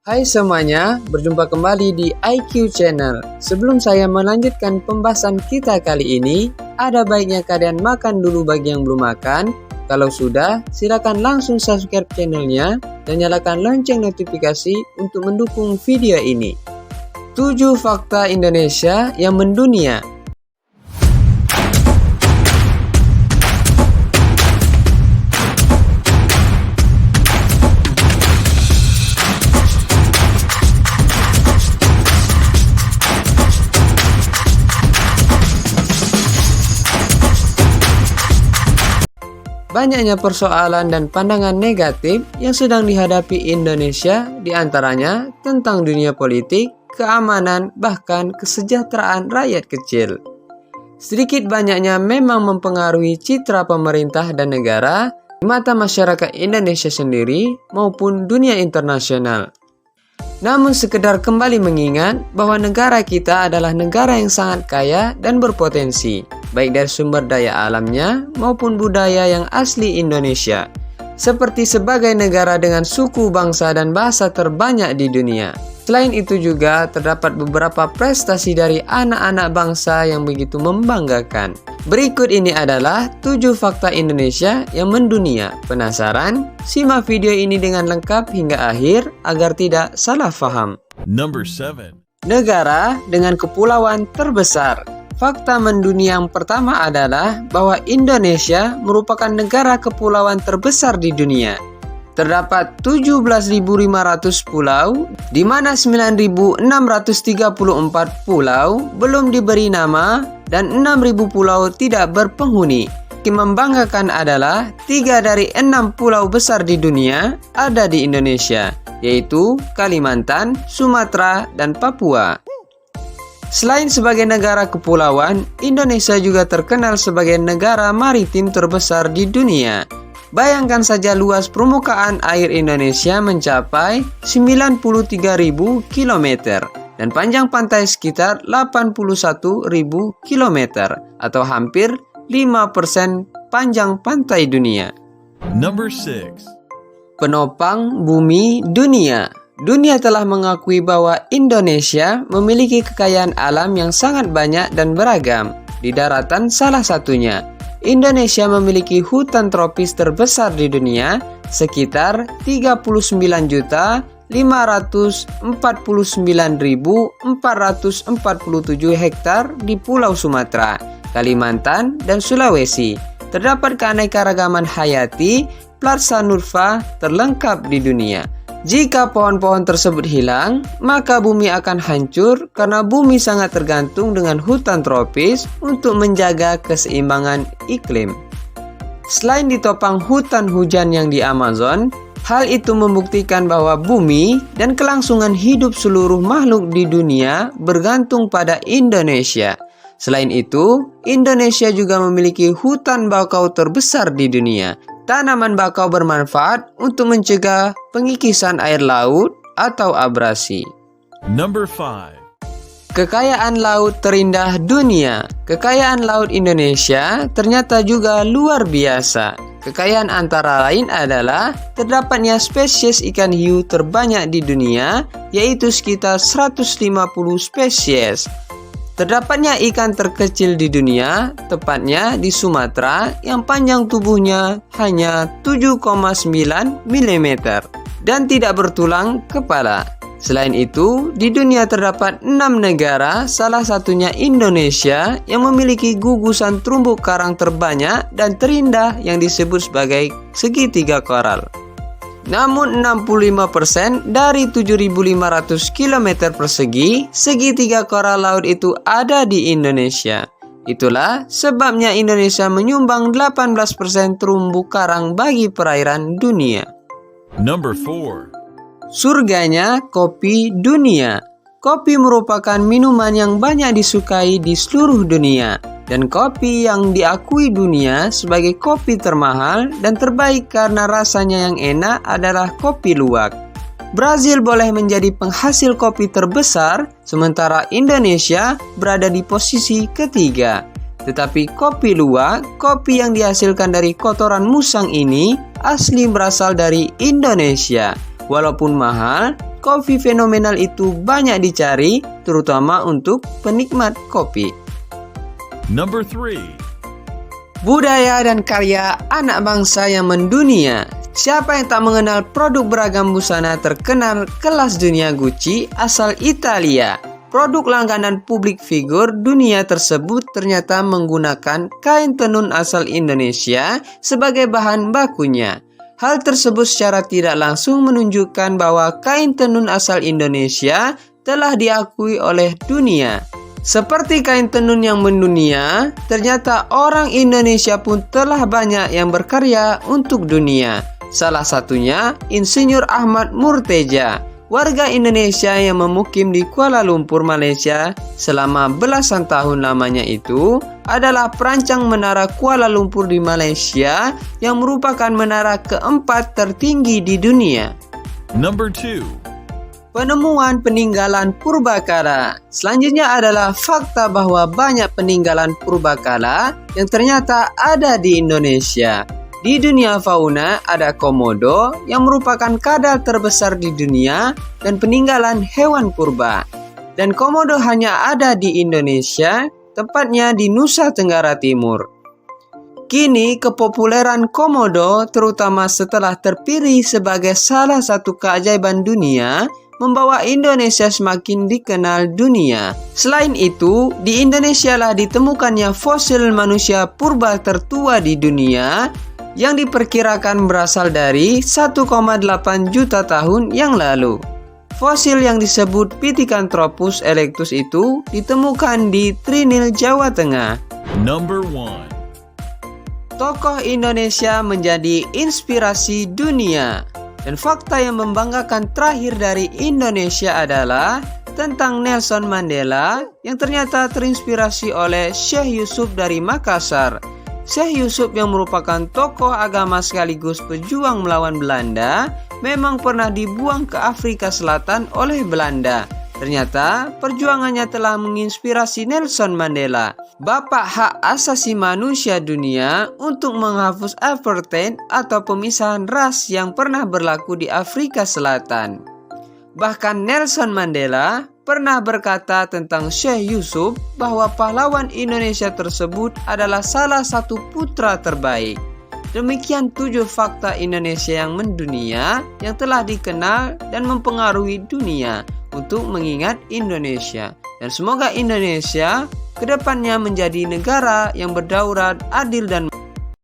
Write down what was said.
Hai semuanya, berjumpa kembali di IQ Channel. Sebelum saya melanjutkan pembahasan kita kali ini, ada baiknya kalian makan dulu bagi yang belum makan. Kalau sudah, silakan langsung subscribe channelnya dan nyalakan lonceng notifikasi untuk mendukung video ini. 7 fakta Indonesia yang mendunia. Banyaknya persoalan dan pandangan negatif yang sedang dihadapi Indonesia, diantaranya tentang dunia politik, keamanan, bahkan kesejahteraan rakyat kecil. Sedikit banyaknya memang mempengaruhi citra pemerintah dan negara di mata masyarakat Indonesia sendiri maupun dunia internasional. Namun sekedar kembali mengingat bahwa negara kita adalah negara yang sangat kaya dan berpotensi, baik dari sumber daya alamnya maupun budaya yang asli Indonesia. Seperti sebagai negara dengan suku, bangsa, dan bahasa terbanyak di dunia. Selain itu juga terdapat beberapa prestasi dari anak-anak bangsa yang begitu membanggakan. Berikut ini adalah 7 fakta Indonesia yang mendunia. Penasaran? Simak video ini dengan lengkap hingga akhir agar tidak salah faham. Number 7. Negara dengan kepulauan terbesar. Fakta mendunia yang pertama adalah bahwa Indonesia merupakan negara kepulauan terbesar di dunia. Terdapat 17.500 pulau, di mana 9.634 pulau belum diberi nama dan 6.000 pulau tidak berpenghuni. Yang membanggakan adalah 3 dari 6 pulau besar di dunia ada di Indonesia, yaitu Kalimantan, Sumatera, dan Papua. Selain sebagai negara kepulauan, Indonesia juga terkenal sebagai negara maritim terbesar di dunia. Bayangkan saja luas permukaan air Indonesia mencapai 93.000 km dan panjang pantai sekitar 81.000 km atau hampir 5% panjang pantai dunia. Number 6. Penopang bumi dunia. Dunia telah mengakui bahwa Indonesia memiliki kekayaan alam yang sangat banyak dan beragam. Di daratan salah satunya. Indonesia memiliki hutan tropis terbesar di dunia, sekitar 39.549.447 hektar di Pulau Sumatera, Kalimantan, dan Sulawesi. Terdapat keanekaragaman hayati, Platsanurva terlengkap di dunia. Jika pohon-pohon tersebut hilang, maka bumi akan hancur karena bumi sangat tergantung dengan hutan tropis untuk menjaga keseimbangan iklim. Selain ditopang hutan hujan yang di Amazon, hal itu membuktikan bahwa bumi dan kelangsungan hidup seluruh makhluk di dunia bergantung pada Indonesia. Selain itu, Indonesia juga memiliki hutan bakau terbesar di dunia. Tanaman bakau bermanfaat untuk mencegah pengikisan air laut atau abrasi. Number 5. Kekayaan laut terindah dunia. Kekayaan laut Indonesia ternyata juga luar biasa. Kekayaan antara lain adalah terdapatnya spesies ikan hiu terbanyak di dunia, yaitu sekitar 150 spesies. Terdapatnya ikan terkecil di dunia, tepatnya di Sumatera, yang panjang tubuhnya hanya 7,9 mm dan tidak bertulang kepala. Selain itu, di dunia terdapat 6 negara, salah satunya Indonesia, yang memiliki gugusan terumbu karang terbanyak dan terindah yang disebut sebagai segitiga koral. Namun 65% dari 7.500 km persegi, segitiga koral laut itu ada di Indonesia. Itulah sebabnya Indonesia menyumbang 18% terumbu karang bagi perairan dunia. Number 4. Surganya kopi dunia. Kopi merupakan minuman yang banyak disukai di seluruh dunia. Dan kopi yang diakui dunia sebagai kopi termahal dan terbaik karena rasanya yang enak adalah kopi luwak. Brazil boleh menjadi penghasil kopi terbesar, sementara Indonesia berada di posisi ketiga. Tetapi kopi luwak, kopi yang dihasilkan dari kotoran musang ini, asli berasal dari Indonesia. Walaupun mahal, kopi fenomenal itu banyak dicari, terutama untuk penikmat kopi. Number 3. Budaya dan karya anak bangsa yang mendunia. Siapa yang tak mengenal produk beragam busana terkenal kelas dunia Gucci asal Italia? Produk langganan publik figur dunia tersebut ternyata menggunakan kain tenun asal Indonesia sebagai bahan bakunya. Hal tersebut secara tidak langsung menunjukkan bahwa kain tenun asal Indonesia telah diakui oleh dunia. Seperti kain tenun yang mendunia, ternyata orang Indonesia pun telah banyak yang berkarya untuk dunia. Salah satunya Insinyur Ahmad Murteja, warga Indonesia yang memukim di Kuala Lumpur, Malaysia selama belasan tahun lamanya itu adalah perancang menara Kuala Lumpur di Malaysia yang merupakan menara keempat tertinggi di dunia. Number 2. Penemuan peninggalan purbakala. Selanjutnya adalah fakta bahwa banyak peninggalan purbakala yang ternyata ada di Indonesia. Di dunia fauna ada komodo yang merupakan kadal terbesar di dunia dan peninggalan hewan purba. Dan komodo hanya ada di Indonesia, tepatnya di Nusa Tenggara Timur. Kini kepopuleran komodo terutama setelah terpilih sebagai salah satu keajaiban dunia membawa Indonesia semakin dikenal dunia. Selain itu, di Indonesia lah ditemukannya fosil manusia purba tertua di dunia yang diperkirakan berasal dari 1,8 juta tahun yang lalu. Fosil yang disebut Pithecanthropus erectus itu ditemukan di Trinil, Jawa Tengah. Number 1. Tokoh Indonesia menjadi inspirasi dunia. Dan fakta yang membanggakan terakhir dari Indonesia adalah tentang Nelson Mandela yang ternyata terinspirasi oleh Syekh Yusuf dari Makassar. Syekh Yusuf yang merupakan tokoh agama sekaligus pejuang melawan Belanda memang pernah dibuang ke Afrika Selatan oleh Belanda. Ternyata perjuangannya telah menginspirasi Nelson Mandela, bapak hak asasi manusia dunia, untuk menghapus apartheid atau pemisahan ras yang pernah berlaku di Afrika Selatan. Bahkan Nelson Mandela pernah berkata tentang Syekh Yusuf bahwa pahlawan Indonesia tersebut adalah salah satu putra terbaik. Demikian 7 fakta Indonesia yang mendunia yang telah dikenal dan mempengaruhi dunia untuk mengingat Indonesia. Dan semoga Indonesia kedepannya menjadi negara yang berdaulat, adil dan